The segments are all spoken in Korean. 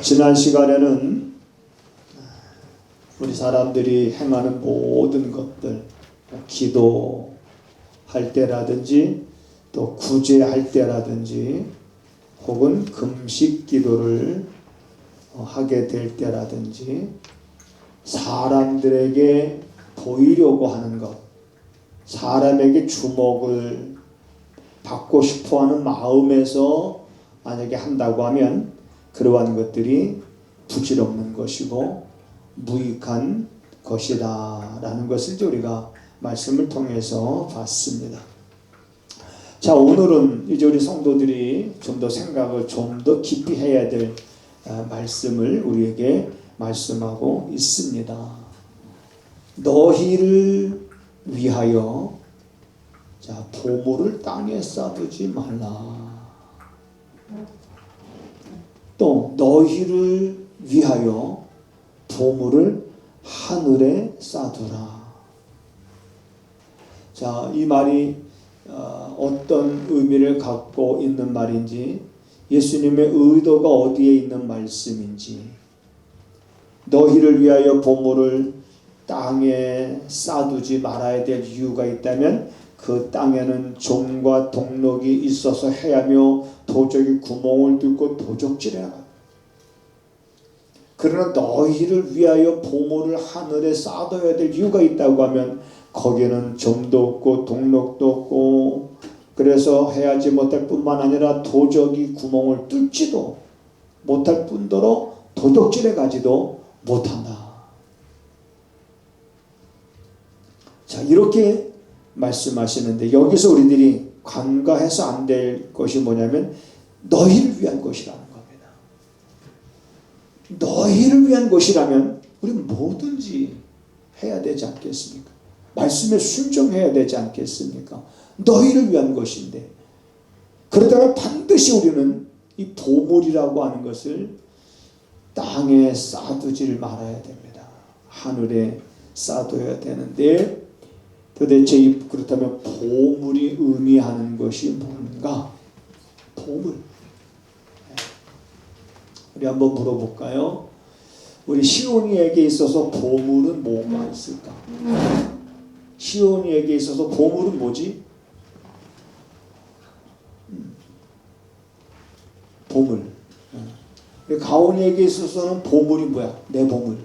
지난 시간에는 우리 사람들이 행하는 모든 것들, 기도할 때라든지 또 구제할 때라든지 혹은 금식 기도를 하게 될 때라든지 사람들에게 보이려고 하는 것, 사람에게 주목을 받고 싶어하는 마음에서 만약에 한다고 하면 그러한 것들이 부질없는 것이고 무익한 것이다 라는 것을 이제 우리가 말씀을 통해서 봤습니다. 자, 오늘은 이제 우리 성도들이 좀 더 생각을 좀 더 깊이 해야 될 말씀을 우리에게 말씀하고 있습니다. 너희를 위하여 보물을 땅에 쌓두지 말라. 또 너희를 위하여 보물을 하늘에 쌓두라. 자, 이 말이 어떤 의미를 갖고 있는 말인지, 예수님의 의도가 어디에 있는 말씀인지, 너희를 위하여 보물을 땅에 쌓두지 말아야 될 이유가 있다면 그 땅에는 종과 동록이 있어서 해하며 도적이 구멍을 뚫고 도적질해라. 그러나 너희를 위하여 보물을 하늘에 쌓아둬야 될 이유가 있다고 하면 거기에는 점도 없고 동록도 없고 그래서 해하지 못할 뿐만 아니라 도적이 구멍을 뚫지도 못할 뿐더러 도적질해 가지도 못한다. 자, 이렇게 말씀하시는데 여기서 우리들이 간과해서 안 될 것이 뭐냐면 너희를 위한 것이라는 겁니다. 너희를 위한 것이라면 우리는 뭐든지 해야 되지 않겠습니까? 말씀에 순종해야 되지 않겠습니까? 너희를 위한 것인데, 그러다가 반드시 우리는 이 보물이라고 하는 것을 땅에 쌓두지를 말아야 됩니다. 하늘에 쌓둬야 되는데 도대체 그렇다면 보물이 의미하는 것이 뭔가? 보물. 우리 한번 물어볼까요? 우리 시온이에게 있어서 보물은 뭐가 있을까? 시온이에게 있어서 보물은 뭐지? 보물. 가온이에게 있어서는 보물이 뭐야? 내 보물.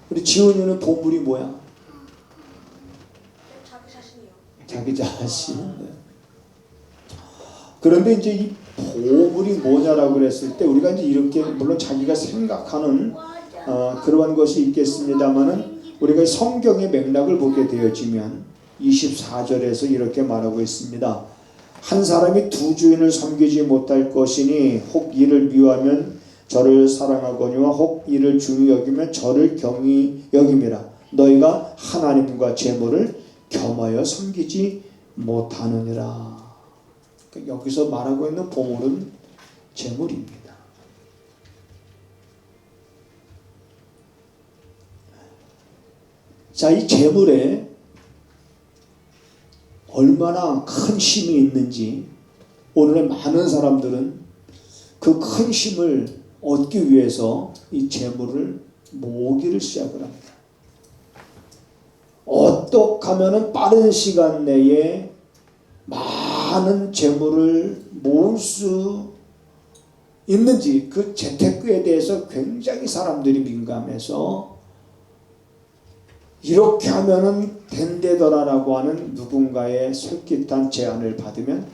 우리 지훈이는 보물이 뭐야? 자기 자신이요. 자기 자신. 그런데 이제 이 보물이 뭐냐라고 그랬을 때 우리가 이제 이렇게 물론 자기가 생각하는 그러한 것이 있겠습니다만은 우리가 성경의 맥락을 보게 되어지면 24절에서 이렇게 말하고 있습니다. 한 사람이 두 주인을 섬기지 못할 것이니 혹 이를 미워하면 저를 사랑하거니와 혹 이를 중히 여기면 저를 경히 여김이라. 너희가 하나님과 재물을 겸하여 섬기지 못하느니라. 그러니까 여기서 말하고 있는 보물은 재물입니다. 자, 이 재물에 얼마나 큰 힘이 있는지 오늘의 많은 사람들은 그 큰 힘을 얻기 위해서 이 재물을 모으기를 시작을 합니다. 어떻게 하면 빠른 시간 내에 많은 재물을 모을 수 있는지 그 재테크에 대해서 굉장히 사람들이 민감해서 이렇게 하면은 된대더라라고 하는 누군가의 솔깃한 제안을 받으면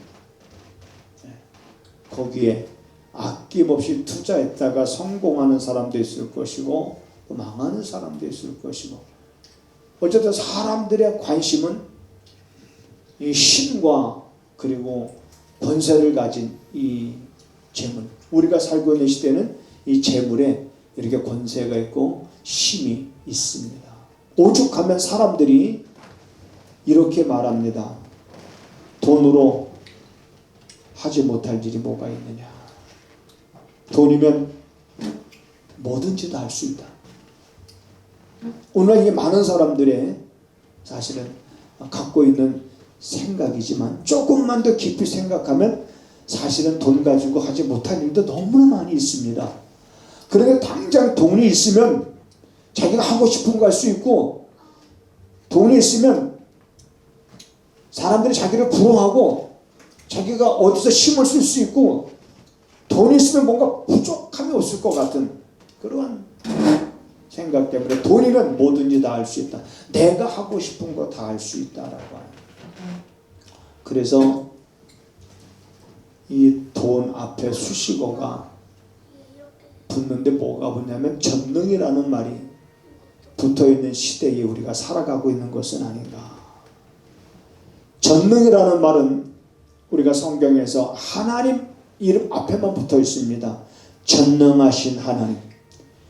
거기에 아낌없이 투자했다가 성공하는 사람도 있을 것이고 또 망하는 사람도 있을 것이고, 어쨌든 사람들의 관심은 이 힘과 그리고 권세를 가진 이 재물, 우리가 살고 있는 시대는 이 재물에 이렇게 권세가 있고 힘이 있습니다. 오죽하면 사람들이 이렇게 말합니다. 돈으로 하지 못할 일이 뭐가 있느냐. 돈이면 뭐든지 다 할 수 있다. 오늘 이게 많은 사람들의 사실은 갖고 있는 생각이지만 조금만 더 깊이 생각하면 사실은 돈 가지고 하지 못할 일도 너무나 많이 있습니다. 그런데 당장 돈이 있으면 자기가 하고 싶은 거 할 수 있고, 돈이 있으면 사람들이 자기를 부러워하고 자기가 어디서 힘을 쓸 수 있고, 돈이 있으면 뭔가 부족함이 없을 것 같은 그러한 생각 때문에 돈이면 뭐든지 다 할 수 있다. 내가 하고 싶은 거 다 할 수 있다라고 하는. 그래서 이 돈 앞에 수식어가 붙는데 뭐가 붙냐면 전능이라는 말이 붙어있는 시대에 우리가 살아가고 있는 것은 아닌가. 전능이라는 말은 우리가 성경에서 하나님 이름 앞에만 붙어 있습니다. 전능하신 하나님.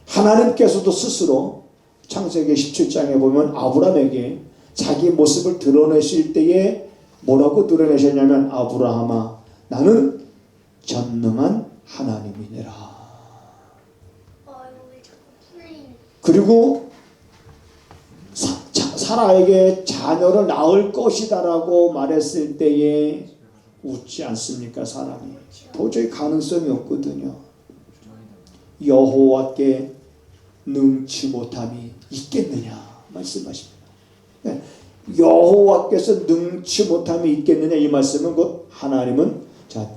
하나님께서도 스스로 창세기 17장에 보면 아브라함에게 자기 모습을 드러내실 때에 뭐라고 드러내셨냐면, 아브라함아, 나는 전능한 하나님이니라. 그리고 사라에게 자녀를 낳을 것이다라고 말했을 때에 웃지 않습니까? 사람이 도저히 가능성이 없거든요. 여호와께 능치 못함이 있겠느냐 말씀하십니다. 여호와께서 능치 못함이 있겠느냐, 이 말씀은 곧 하나님은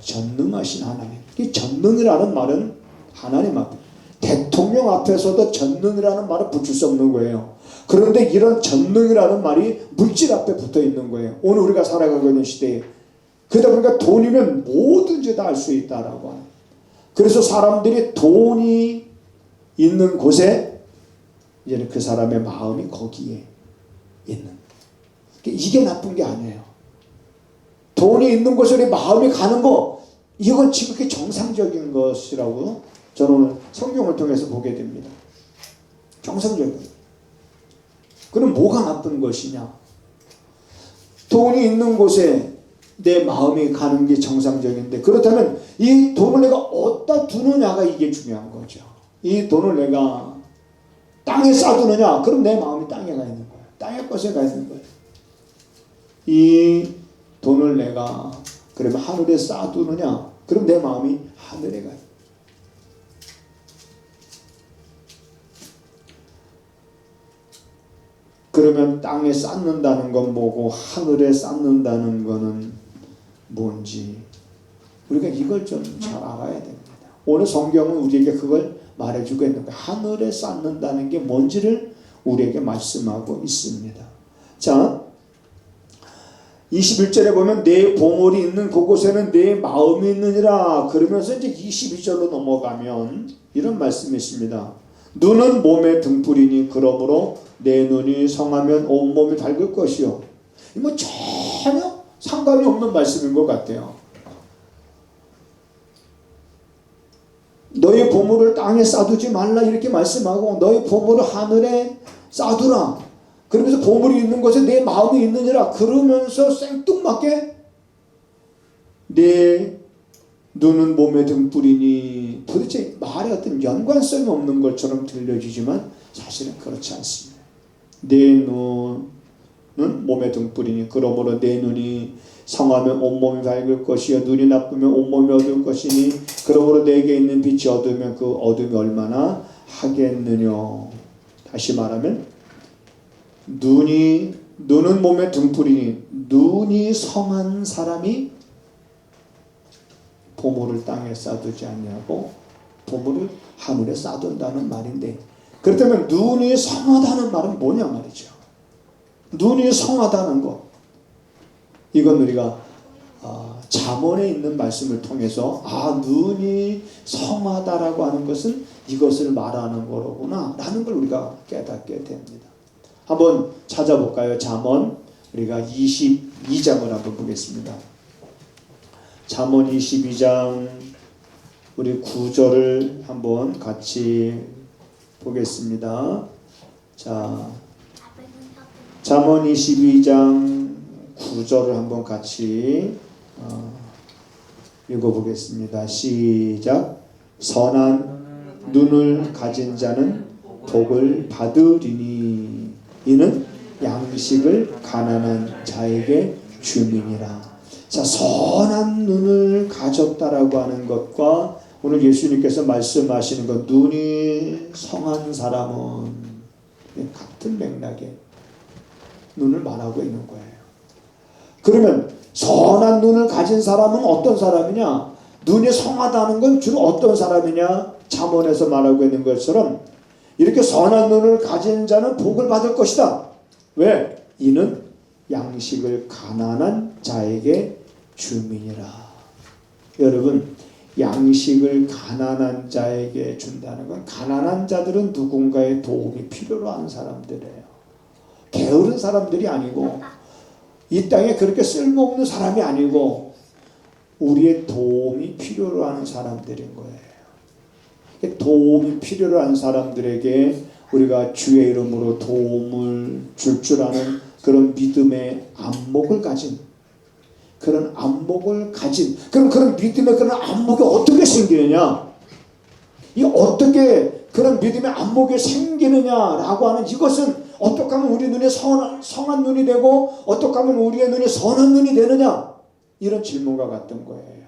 전능하신 하나님. 이 전능이라는 말은 하나님 앞에, 대통령 앞에서도 전능이라는 말을 붙일 수 없는 거예요. 그런데 이런 전능이라는 말이 물질 앞에 붙어 있는 거예요. 오늘 우리가 살아가고 있는 시대에. 그러다 보니까 돈이면 뭐든지 다 할 수 있다라고 하는. 그래서 사람들이 돈이 있는 곳에 이제는 그 사람의 마음이 거기에 있는. 이게 나쁜 게 아니에요. 돈이 있는 곳에 우리 마음이 가는 거, 이건 지극히 정상적인 것이라고 저는 오늘 성경을 통해서 보게 됩니다. 정상적인 것. 그럼 뭐가 나쁜 것이냐? 돈이 있는 곳에 내 마음이 가는 게 정상적인데, 그렇다면 이 돈을 내가 어디다 두느냐가 이게 중요한 거죠. 이 돈을 내가 땅에 쌓두느냐? 그럼 내 마음이 땅에 가 있는 거예요. 땅의 것에 가 있는 거예요. 이 돈을 내가 그러면 하늘에 쌓두느냐? 그럼 내 마음이 하늘에 가요. 그러면 땅에 쌓는다는 건 뭐고 하늘에 쌓는다는 거는 뭔지 우리가 이걸 좀 잘 알아야 됩니다. 오늘 성경은 우리에게 그걸 말해주고 있는 거예요. 하늘에 쌓는다는 게 뭔지를 우리에게 말씀하고 있습니다. 자, 21절에 보면 내 보물이 있는 그곳에는 내 마음이 있느니라. 그러면서 이제 22절로 넘어가면 이런 말씀이 있습니다. 눈은 몸의 등불이니 그러므로 내 눈이 성하면 온몸이 밝을 것이요. 뭐 전혀 상관이 없는 말씀인 것 같아요. 너의 보물을 땅에 쌓두지 말라 이렇게 말씀하고, 너의 보물을 하늘에 쌓두라. 그러면서 보물이 있는 곳에 내 마음이 있느니라. 그러면서 생뚱맞게 내 눈은 몸의 등불이니, 도대체 말에 어떤 연관성이 없는 것처럼 들려지지만 사실은 그렇지 않습니다. 내 눈은 몸의 등불이니 그러므로 내 눈이 성하면 온몸이 밝을 것이요 눈이 나쁘면 온몸이 어두울 것이니 그러므로 내게 있는 빛이 어두우면 그 어둠이 얼마나 하겠느냐. 다시 말하면 눈은 몸의 등불이니, 눈이 성한 사람이 보물을 땅에 쌓두지 않냐고 보물을 하늘에 쌓둔다는 말인데, 그렇다면 눈이 성하다는 말은 뭐냐 말이죠. 눈이 성하다는 것, 이건 우리가 잠언에 있는 말씀을 통해서 눈이 성하다라고 하는 것은 이것을 말하는 거로구나 라는 걸 우리가 깨닫게 됩니다. 한번 찾아볼까요? 잠언 우리가 22장을 한번 보겠습니다. 잠언 22장 우리 9절을 한번 같이 보겠습니다. 자, 잠언 22장 9절을 한번 같이 읽어보겠습니다. 시작. 선한 눈을 가진 자는 복을 받으리니 이는 양식을 가난한 자에게 주민이라. 자, 선한 눈을 가졌다라고 하는 것과 오늘 예수님께서 말씀하시는 것, 눈이 성한 사람은 같은 맥락에 눈을 말하고 있는 거예요. 그러면 선한 눈을 가진 사람은 어떤 사람이냐? 눈이 성하다는 건 주로 어떤 사람이냐? 잠언에서 말하고 있는 것처럼 이렇게 선한 눈을 가진 자는 복을 받을 것이다. 왜? 이는 양식을 가난한 자에게 주민이라. 여러분, 양식을 가난한 자에게 준다는 건, 가난한 자들은 누군가의 도움이 필요로 하는 사람들이에요. 게으른 사람들이 아니고 이 땅에 그렇게 쓸모없는 사람이 아니고 우리의 도움이 필요로 하는 사람들인 거예요. 도움이 필요로 하는 사람들에게 우리가 주의 이름으로 도움을 줄 아는 그런 믿음의 안목을 가진, 그런 안목을 가진, 그런 믿음의 그런 안목이 어떻게 생기느냐? 이 어떻게 그런 믿음의 안목이 생기느냐라고 하는, 이것은 어떻게 하면 우리 눈에 성한 눈이 되고 어떻게 하면 우리의 눈이 선한 눈이 되느냐? 이런 질문과 같은 거예요.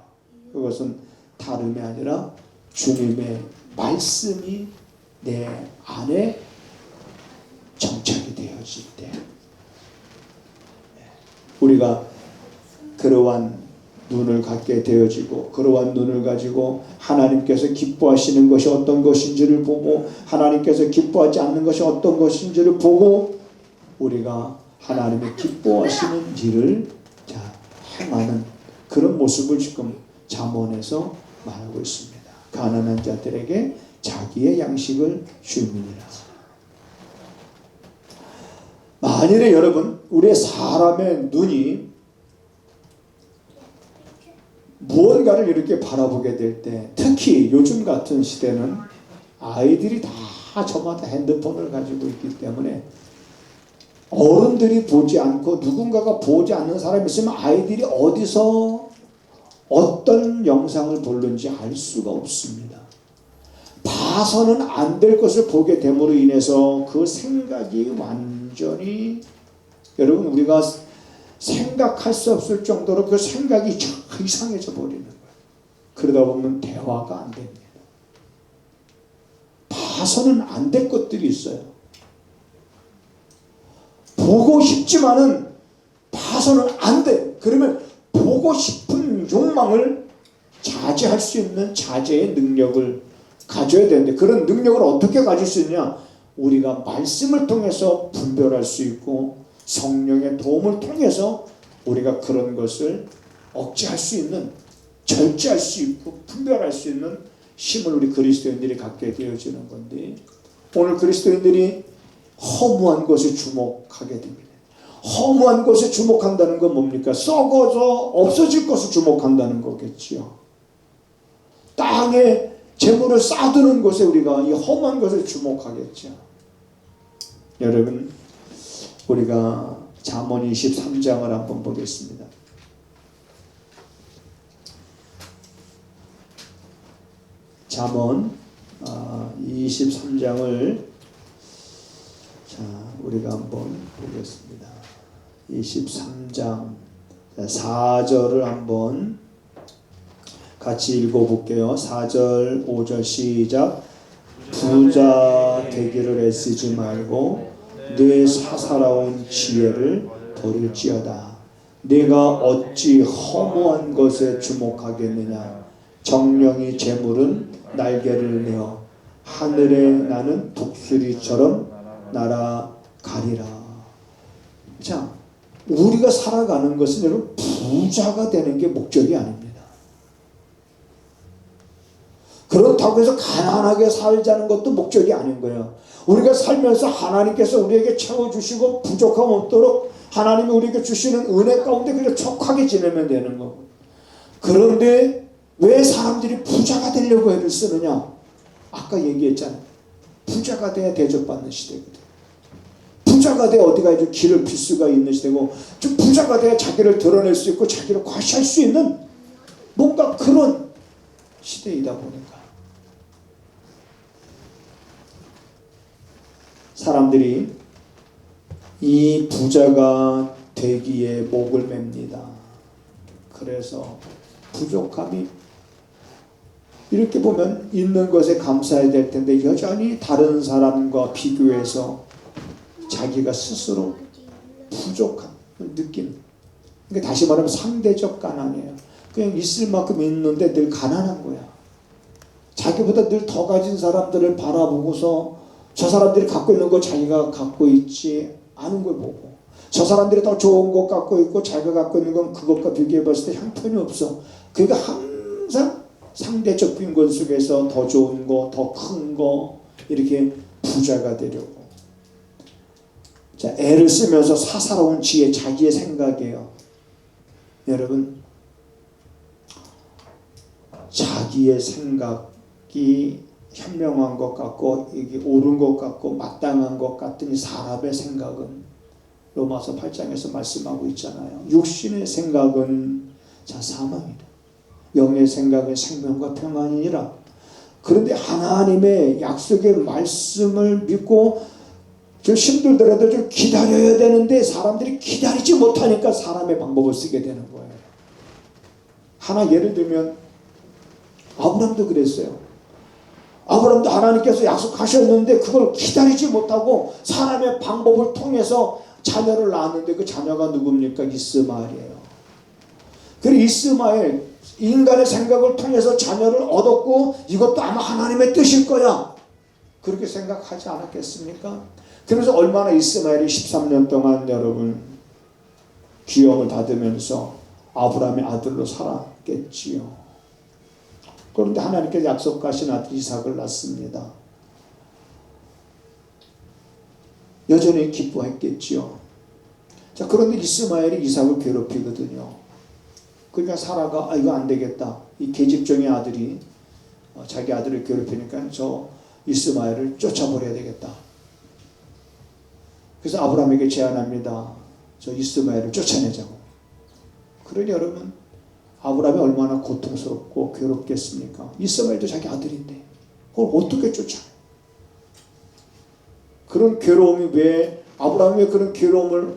그것은 다름이 아니라 주님의 말씀이 내 안에 정착이 되어질 때, 우리가 그러한 눈을 갖게 되어지고, 그러한 눈을 가지고 하나님께서 기뻐하시는 것이 어떤 것인지를 보고, 하나님께서 기뻐하지 않는 것이 어떤 것인지를 보고, 우리가 하나님의 기뻐하시는 일을 행하는 그런 모습을 지금 잠언에서 말하고 있습니다. 가난한 자들에게 자기의 양식을 주민이라. 만일에 여러분, 우리의 사람의 눈이 무언가를 이렇게 바라보게 될 때, 특히 요즘 같은 시대는 아이들이 다 저마다 핸드폰을 가지고 있기 때문에 어른들이 보지 않고 누군가가 보지 않는 사람이 있으면 아이들이 어디서 어떤 영상을 보는지 알 수가 없습니다. 봐서는 안 될 것을 보게 됨으로 인해서 그 생각이 완전히, 여러분, 우리가 생각할 수 없을 정도로 그 생각이 이상해져 버리는 거예요. 그러다 보면 대화가 안 됩니다. 봐서는 안 될 것들이 있어요. 보고 싶지만은 봐서는 안 돼. 그러면 보고 싶은 욕망을 자제할 수 있는 자제의 능력을 가져야 되는데, 그런 능력을 어떻게 가질 수 있냐? 우리가 말씀을 통해서 분별할 수 있고 성령의 도움을 통해서 우리가 그런 것을 억제할 수 있는, 절제할 수 있고 분별할 수 있는 힘을 우리 그리스도인들이 갖게 되어지는 건데, 오늘 그리스도인들이 허무한 것에 주목하게 됩니다. 허무한 것에 주목한다는 건 뭡니까? 썩어져 없어질 것을 주목한다는 거겠지요. 땅에 재물을 쌓아두는 것에 우리가 이 허무한 것에 주목하겠죠. 여러분, 우리가 잠언 23장을 한번 보겠습니다. 잠언 23장을 우리가 한번 보겠습니다. 23장 4절을 한번 같이 읽어볼게요. 4절 5절 시작. 부자 되기를 애쓰지 말고 내 사사로운 지혜를 버릴지어다. 네가 어찌 허무한 것에 주목하겠느냐. 정령이 재물은 날개를 내어 하늘에 나는 독수리처럼 날아가리라. 자, 우리가 살아가는 것은 여러분 부자가 되는 게 목적이 아닙니다. 그렇다고 해서 가난하게 살자는 것도 목적이 아닌 거예요. 우리가 살면서 하나님께서 우리에게 채워주시고 부족함 없도록 하나님이 우리에게 주시는 은혜 가운데 그냥 촉하게 지내면 되는 거고. 그런데 왜 사람들이 부자가 되려고 애를 쓰느냐? 아까 얘기했잖아요. 부자가 돼야 대접받는 시대거든. 부자가 돼야 어디가 이제 길을 필 수가 있는 시대고, 좀 부자가 돼야 자기를 드러낼 수 있고 자기를 과시할 수 있는 뭔가 그런 시대이다 보니까 사람들이 이 부자가 되기에 목을 맵니다. 그래서 부족함이 이렇게 보면 있는 것에 감사해야 될 텐데 여전히 다른 사람과 비교해서 자기가 스스로 부족한 느낌. 그러니까 다시 말하면 상대적 가난이에요. 그냥 있을 만큼 있는데 늘 가난한 거야. 자기보다 늘 더 가진 사람들을 바라보고서 저 사람들이 갖고 있는 거 자기가 갖고 있지 않은 걸 보고, 저 사람들이 더 좋은 것 갖고 있고 자기가 갖고 있는 건 그것과 비교해 봤을 때 형편이 없어. 그러니까 항상 상대적 빈곤 속에서 더 좋은 거, 더 큰 거 이렇게 부자가 되려고. 자, 애를 쓰면서 사사로운 지혜, 자기의 생각이에요. 여러분, 자기의 생각이 현명한 것 같고 이게 옳은 것 같고 마땅한 것 같더니 사람의 생각은 로마서 8장에서 말씀하고 있잖아요. 육신의 생각은 자 사망이다. 영의 생각은 생명과 평안이니라. 그런데 하나님의 약속의 말씀을 믿고 좀 힘들더라도 좀 기다려야 되는데 사람들이 기다리지 못하니까 사람의 방법을 쓰게 되는 거예요. 하나 예를 들면 아브라함도 그랬어요. 아브라함도 하나님께서 약속하셨는데 그걸 기다리지 못하고 사람의 방법을 통해서 자녀를 낳았는데 그 자녀가 누굽니까? 이스마엘이에요. 그리고 이스마엘 인간의 생각을 통해서 자녀를 얻었고 이것도 아마 하나님의 뜻일 거야. 그렇게 생각하지 않았겠습니까? 그래서 얼마나 이스마엘이 13년 동안 여러분 귀염을 받으면서 아브라함의 아들로 살았겠지요. 그런데 하나님께서 약속하신 아들 이삭을 낳습니다. 여전히 기뻐했겠지요. 자, 그런데 이스마엘이 이삭을 괴롭히거든요. 그러니까 사라가 이거 안 되겠다. 이 계집종의 아들이 자기 아들을 괴롭히니까 저 이스마엘을 쫓아버려야 되겠다. 그래서 아브라함에게 제안합니다. 저 이스마엘을 쫓아내자고. 그러니 여러분 아브라함이 얼마나 고통스럽고 괴롭겠습니까? 이스마엘도 자기 아들인데 그걸 어떻게 쫓아내? 그런 괴로움이 왜 아브라함이 그런 괴로움을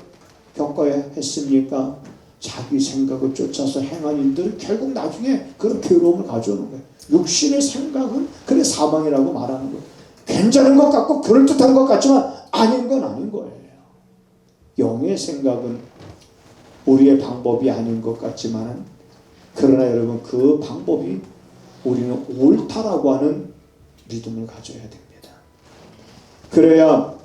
겪어야 했습니까? 자기 생각을 쫓아서 행한 일들은 결국 나중에 그런 괴로움을 가져오는 거예요. 육신의 생각은 그래 사망이라고 말하는 거예요. 괜찮은 것 같고 그럴듯한 것 같지만 아닌 건 아닌 거예요. 영의 생각은 우리의 방법이 아닌 것 같지만 그러나 여러분 그 방법이 우리는 옳다라고 하는 믿음을 가져야 됩니다. 그래야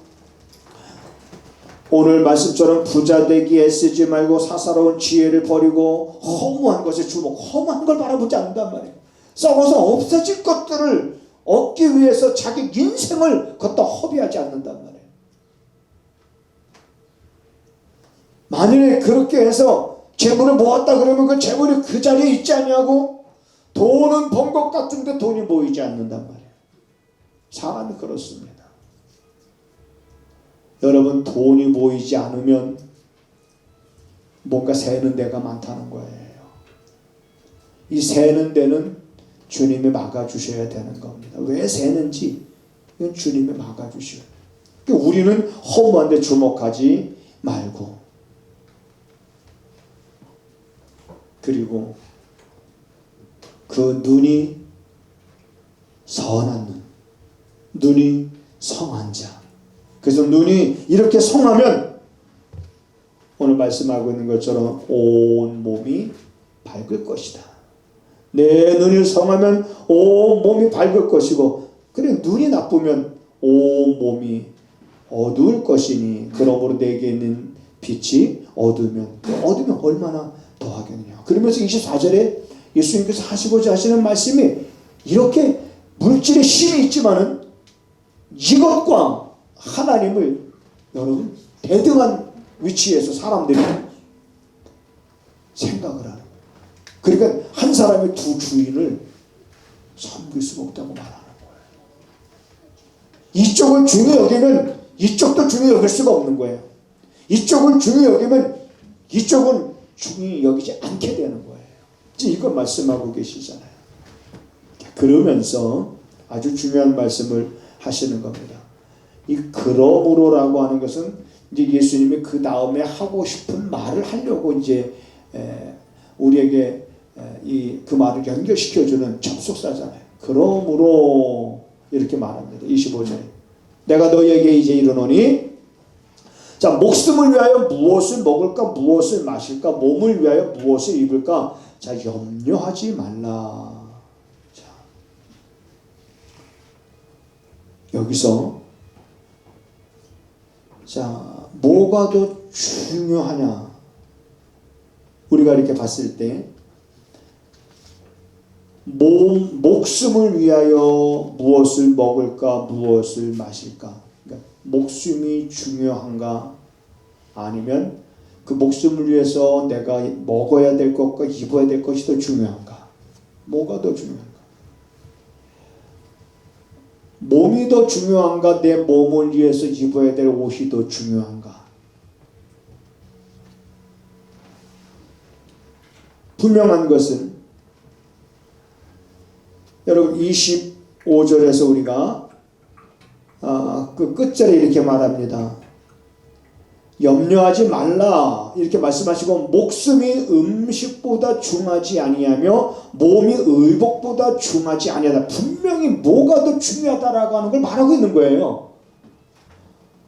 오늘 말씀처럼 부자 되기 애쓰지 말고 사사로운 지혜를 버리고 허무한 것에 주목, 허무한 걸 바라보지 않는단 말이에요. 썩어서 없어질 것들을 얻기 위해서 자기 인생을 걷다 허비하지 않는단 말이에요. 만일에 그렇게 해서 재물을 모았다 그러면 그 재물이 그 자리에 있지 않냐고, 돈은 번 것 같은데 돈이 모이지 않는단 말이에요. 사람이 그렇습니다. 여러분 돈이 모이지 않으면 뭔가 새는 데가 많다는 거예요. 이 새는 데는 주님이 막아주셔야 되는 겁니다. 왜 새는지 이건 주님이 막아주셔야 돼요. 그러니까 우리는 허무한 데 주목하지 말고, 그리고 그 눈이 선한 눈, 눈이 성한 자. 그래서 눈이 이렇게 성하면 오늘 말씀하고 있는 것처럼 온 몸이 밝을 것이다. 내 눈이 성하면 온 몸이 밝을 것이고, 그래 눈이 나쁘면 온 몸이 어두울 것이니 그러므로 내게 있는 빛이 어두우면 얼마나 더하겠느냐. 그러면서 24절에 예수님께서 하시고자 하시는 말씀이 이렇게 물질의 힘이 있지만은 이것과 하나님을 여러분 대등한 위치에서 사람들이 생각을 하는 거예요. 그러니까 한 사람의 두 주인을 섬길 수가 없다고 말하는 거예요. 이쪽을 중요히 여기면 이쪽도 중요히 여길 수가 없는 거예요. 이쪽을 중요히 여기면 이쪽은 중요히 여기지 않게 되는 거예요. 이걸 말씀하고 계시잖아요. 그러면서 아주 중요한 말씀을 하시는 겁니다. 이 그러므로라고 하는 것은 이제 예수님이 그 다음에 하고 싶은 말을 하려고 이제 우리에게 그 말을 연결시켜주는 접속사잖아요. 그러므로 이렇게 말합니다. 25절에 내가 너희에게 이제 이르노니 자, 목숨을 위하여 무엇을 먹을까 무엇을 마실까 몸을 위하여 무엇을 입을까 자, 염려하지 말라. 자, 여기서 자, 뭐가 더 중요하냐? 우리가 이렇게 봤을 때 목숨을 위하여 무엇을 먹을까 무엇을 마실까? 그러니까 목숨이 중요한가? 아니면 그 목숨을 위해서 내가 먹어야 될 것과 입어야 될 것이 더 중요한가? 뭐가 더 중요한가? 몸이 더 중요한가? 내 몸을 위해서 입어야 될 옷이 더 중요한가? 분명한 것은 여러분 25절에서 우리가 그 끝절에 이렇게 말합니다. 염려하지 말라 이렇게 말씀하시고 목숨이 음식보다 중하지 아니하며 몸이 의복보다 중하지 아니하다. 분명히 뭐가 더 중요하다라고 하는 걸 말하고 있는 거예요.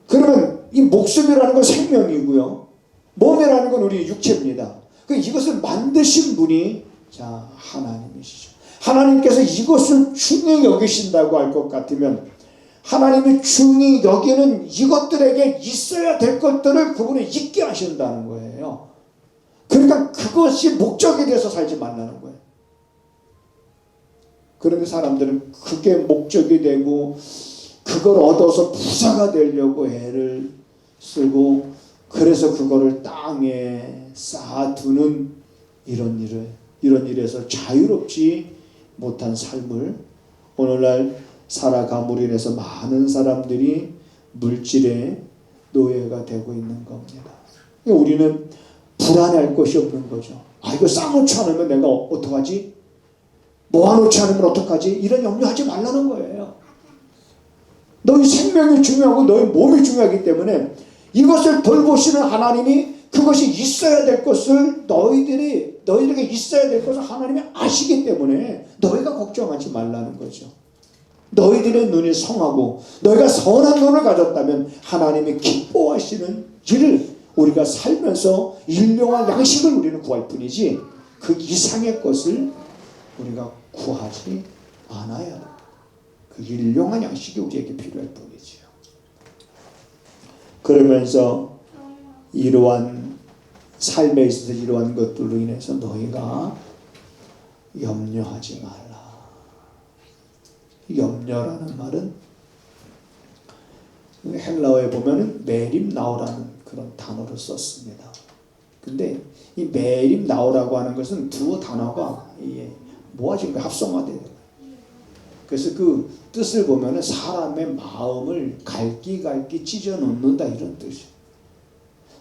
그러면 이 목숨이라는 건 생명이고요. 몸이라는 건 우리 육체입니다. 이것을 만드신 분이 자 하나님이시죠. 하나님께서 이것을 중히 여기신다고 할 것 같으면 하나님이 중히 여기는 이것들에게 있어야 될 것들을 그분은 있게 하신다는 거예요. 그러니까 그것이 목적이 돼서 살지 말라는 거예요. 그런데 사람들은 그게 목적이 되고 그걸 얻어서 부자가 되려고 애를 쓰고 그래서 그거를 땅에 쌓아두는 이런 일에서 자유롭지 못한 삶을 오늘날 살아감으로 인해서 많은 사람들이 물질의 노예가 되고 있는 겁니다. 우리는 불안할 것이 없는 거죠. 이거 쌓아놓지 않으면 내가 어떡하지? 모아놓지 않으면 어떡하지? 이런 염려하지 말라는 거예요. 너희 생명이 중요하고 너희 몸이 중요하기 때문에 이것을 돌보시는 하나님이 그것이 있어야 될 것을 너희들에게 있어야 될 것을 하나님이 아시기 때문에 너희가 걱정하지 말라는 거죠. 너희들의 눈이 성하고 너희가 선한 눈을 가졌다면 하나님이 기뻐하시는 일을 우리가 살면서 일용할 양식을 우리는 구할 뿐이지 그 이상의 것을 우리가 구하지 않아야 합니다. 그 일용할 양식이 우리에게 필요할 뿐이지요. 그러면서 이러한 삶에 있어서 이러한 것들로 인해서 너희가 염려하지 말라. 염려라는 말은 헬라어에 보면은 메림 나오라는 그런 단어를 썼습니다. 근데 이 메림 나오라고 하는 것은 두 단어가 모아진 거예요. 합성화돼요. 그래서 그 뜻을 보면은 사람의 마음을 갈기갈기 찢어 놓는다 이런 뜻이에요.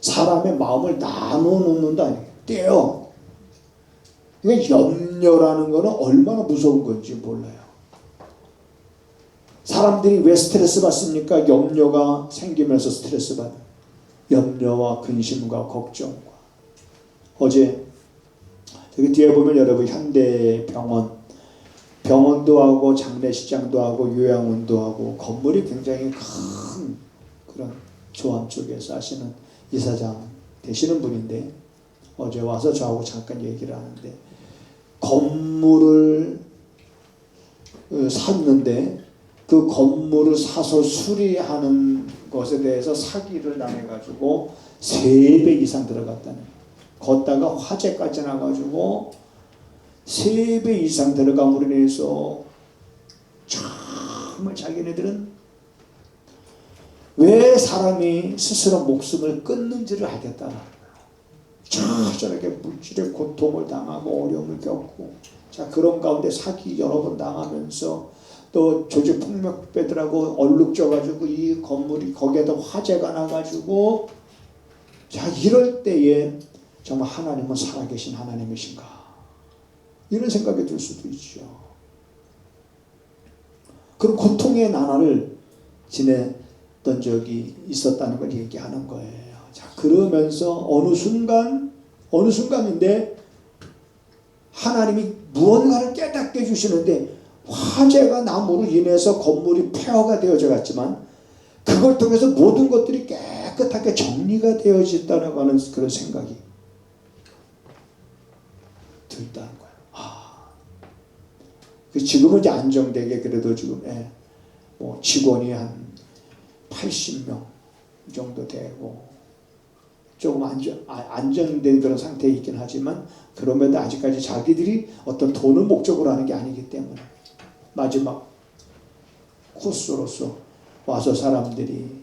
사람의 마음을 나눠 놓는다. 떼요. 그러니까 염려라는 거는 얼마나 무서운 건지 몰라요. 사람들이 왜 스트레스 받습니까? 염려가 생기면서 스트레스 받아요. 염려와 근심과 걱정과. 어제 여기 뒤에 보면 여러분 병원도 하고 장례식장도 하고 요양원도 하고 건물이 굉장히 큰 그런 조암 쪽에 사시는 이사장 되시는 분인데 어제 와서 저하고 잠깐 얘기를 하는데 건물을 샀는데 그 건물을 사서 수리하는 것에 대해서 사기를 당해가지고 3배 이상 들어갔다는 거예요. 걷다가 화재까지 나가지고 3배 이상 들어감으로 인해서 정말 자기네들은 왜 사람이 스스로 목숨을 끊는지를 알겠다. 저렇게 물질의 고통을 당하고 어려움을 겪고 자 그런 가운데 사기 여러 번 당하면서 또 조직 폭력배들하고 얼룩져가지고 이 건물이 거기에다 화재가 나가지고 자 이럴 때에 정말 하나님은 살아계신 하나님이신가 이런 생각이 들 수도 있죠. 그런 고통의 나날을 지냈던 적이 있었다는 걸 얘기하는 거예요. 자 그러면서 어느 순간인데 하나님이 무언가를 깨닫게 해주시는데 화재가 나무로 인해서 건물이 폐허가 되어져 갔지만 그걸 통해서 모든 것들이 깨끗하게 정리가 되어졌다고 하는 그런 생각이 들다는 거예요. 지금은 이제 안정되게 그래도 지금 뭐 직원이 한 80명 정도 되고 조금 안정된 그런 상태에 있긴 하지만 그럼에도 아직까지 자기들이 어떤 돈을 목적으로 하는 게 아니기 때문에 마지막 코스로서 와서 사람들이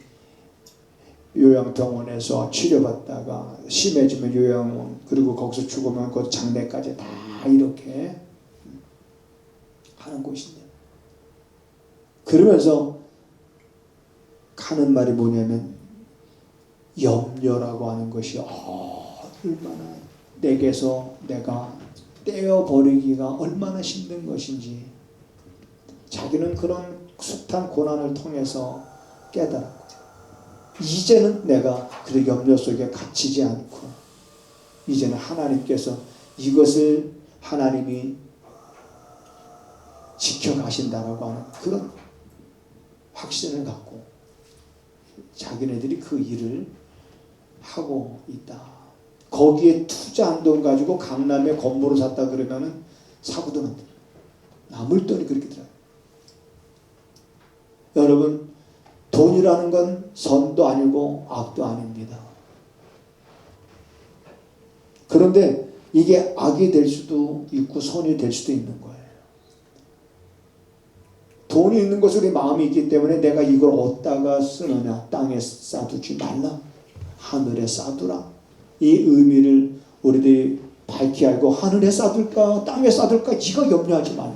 요양병원에서 치료받다가 심해지면 요양원 그리고 거기서 죽으면 그 장례까지 다 이렇게 하는 곳인데 그러면서 하는 말이 뭐냐면 염려라고 하는 것이 얼마나 내게서 내가 떼어버리기가 얼마나 힘든 것인지 자기는 그런 숱한 고난을 통해서 깨달았고 이제는 내가 그 염려 속에 갇히지 않고 이제는 하나님께서 이것을 하나님이 지켜가신다라고 하는 그런 확신을 갖고 자기네들이 그 일을 하고 있다. 거기에 투자한 돈 가지고 강남에 건물을 샀다 그러면은 사고도 난다. 남을 돈이 그렇게 들어요. 여러분 돈이라는 건 선도 아니고 악도 아닙니다. 그런데 이게 악이 될 수도 있고 선이 될 수도 있는 거예요. 돈이 있는 것으로 우리 마음이 있기 때문에 내가 이걸 어디다가 쓰느냐 땅에 쌓두지 말라 하늘에 쌓두라 이 의미를 우리들이 밝히 알고 하늘에 쌓둘까 땅에 쌓둘까 이거 염려하지 말라.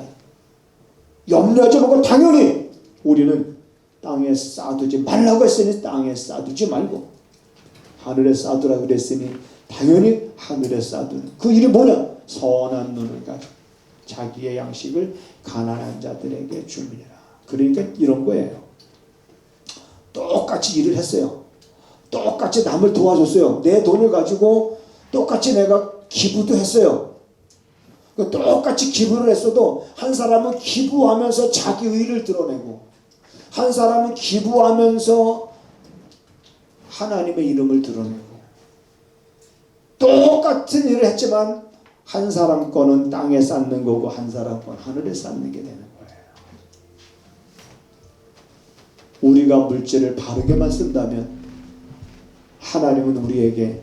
염려하지 말고 당연히 우리는 땅에 쌓두지 말라고 했으니 땅에 쌓두지 말고 하늘에 쌓두라 그랬으니 당연히 하늘에 쌓두는 그 일이 뭐냐 선한 눈을 가지고 자기의 양식을 가난한 자들에게 줍니다. 그러니까 이런 거예요. 똑같이 일을 했어요. 똑같이 남을 도와줬어요. 내 돈을 가지고 똑같이 내가 기부도 했어요. 똑같이 기부를 했어도 한 사람은 기부하면서 자기 의를 드러내고 한 사람은 기부하면서 하나님의 이름을 드러내고 똑같은 일을 했지만 한 사람 거는 땅에 쌓는 거고 한 사람 거는 하늘에 쌓는 게 되는 거예요. 우리가 물질을 바르게만 쓴다면 하나님은 우리에게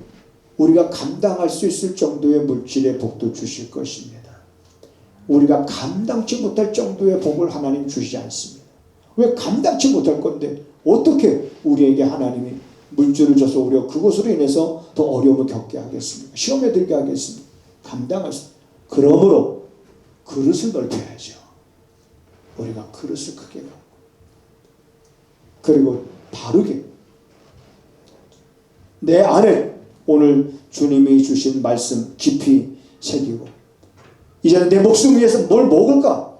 우리가 감당할 수 있을 정도의 물질의 복도 주실 것입니다. 우리가 감당치 못할 정도의 복을 하나님 주시지 않습니다. 왜 감당치 못할 건데 어떻게 우리에게 하나님이 물질을 줘서 우리가 그것으로 인해서 더 어려움을 겪게 하겠습니까? 시험에 들게 하겠습니까? 감당할 수. 그러므로 그릇을 넓혀야죠. 우리가 그릇을 크게 갖고 그리고 바르게 내 안에 오늘 주님이 주신 말씀 깊이 새기고 이제는 내 목숨 위해서 뭘 먹을까?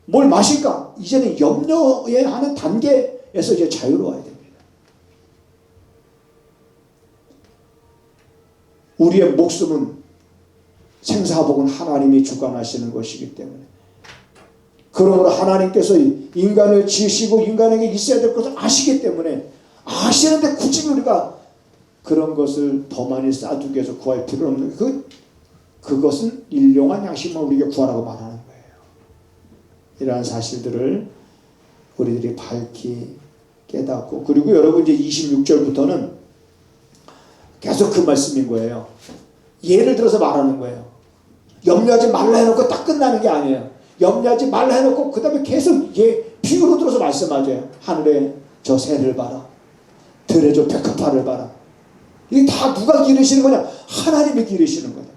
뭘 마실까? 이제는 염려해야 하는 단계에서 이제 자유로워야 됩니다. 우리의 목숨은 생사복은 하나님이 주관하시는 것이기 때문에 그러므로 하나님께서 인간을 지으시고 인간에게 있어야 될 것을 아시기 때문에 아시는데 굳이 우리가 그런 것을 더 많이 쌓두기 위해서 구할 필요는 없는 그것은 일용한 양식만 우리에게 구하라고 말하는 거예요. 이러한 사실들을 우리들이 밝히 깨닫고 그리고 여러분 이제 26절부터는 계속 그 말씀인 거예요. 예를 들어서 말하는 거예요. 염려하지 말라 해놓고 딱 끝나는 게 아니에요. 염려하지 말라 해놓고 그 다음에 계속 비유로 들어서 말씀하죠. 하늘에 저 새를 봐라. 들에 저 백합화를 봐라. 이게 다 누가 기르시는 거냐? 하나님이 기르시는 거다.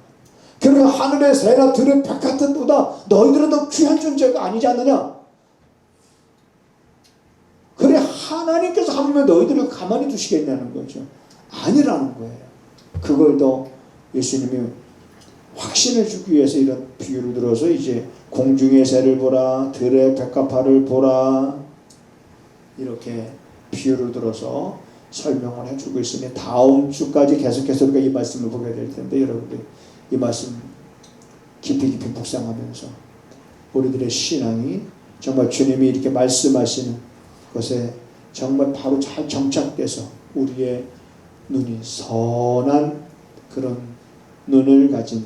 그러니까 하늘의 새나 들의 백합화보다 너희들은 더 귀한 존재가 아니지 않느냐? 그래 하나님께서 하면 너희들을 가만히 두시겠냐는 거죠. 아니라는 거예요. 그걸 더 예수님이 확신을 주기 위해서 이런 비유를 들어서 이제 공중의 새를 보라 들의 백합화를 보라 이렇게 비유를 들어서 설명을 해주고 있으니 다음 주까지 계속해서 우리가 이 말씀을 보게 될 텐데 여러분들 이 말씀 깊이 묵상하면서 우리들의 신앙이 정말 주님이 이렇게 말씀하시는 것에 정말 바로 잘 정착돼서 우리의 눈이 선한 그런 눈을 가진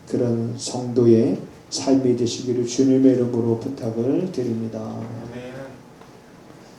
그런 성도의 삶이 되시기를 주님의 이름으로 부탁을 드립니다.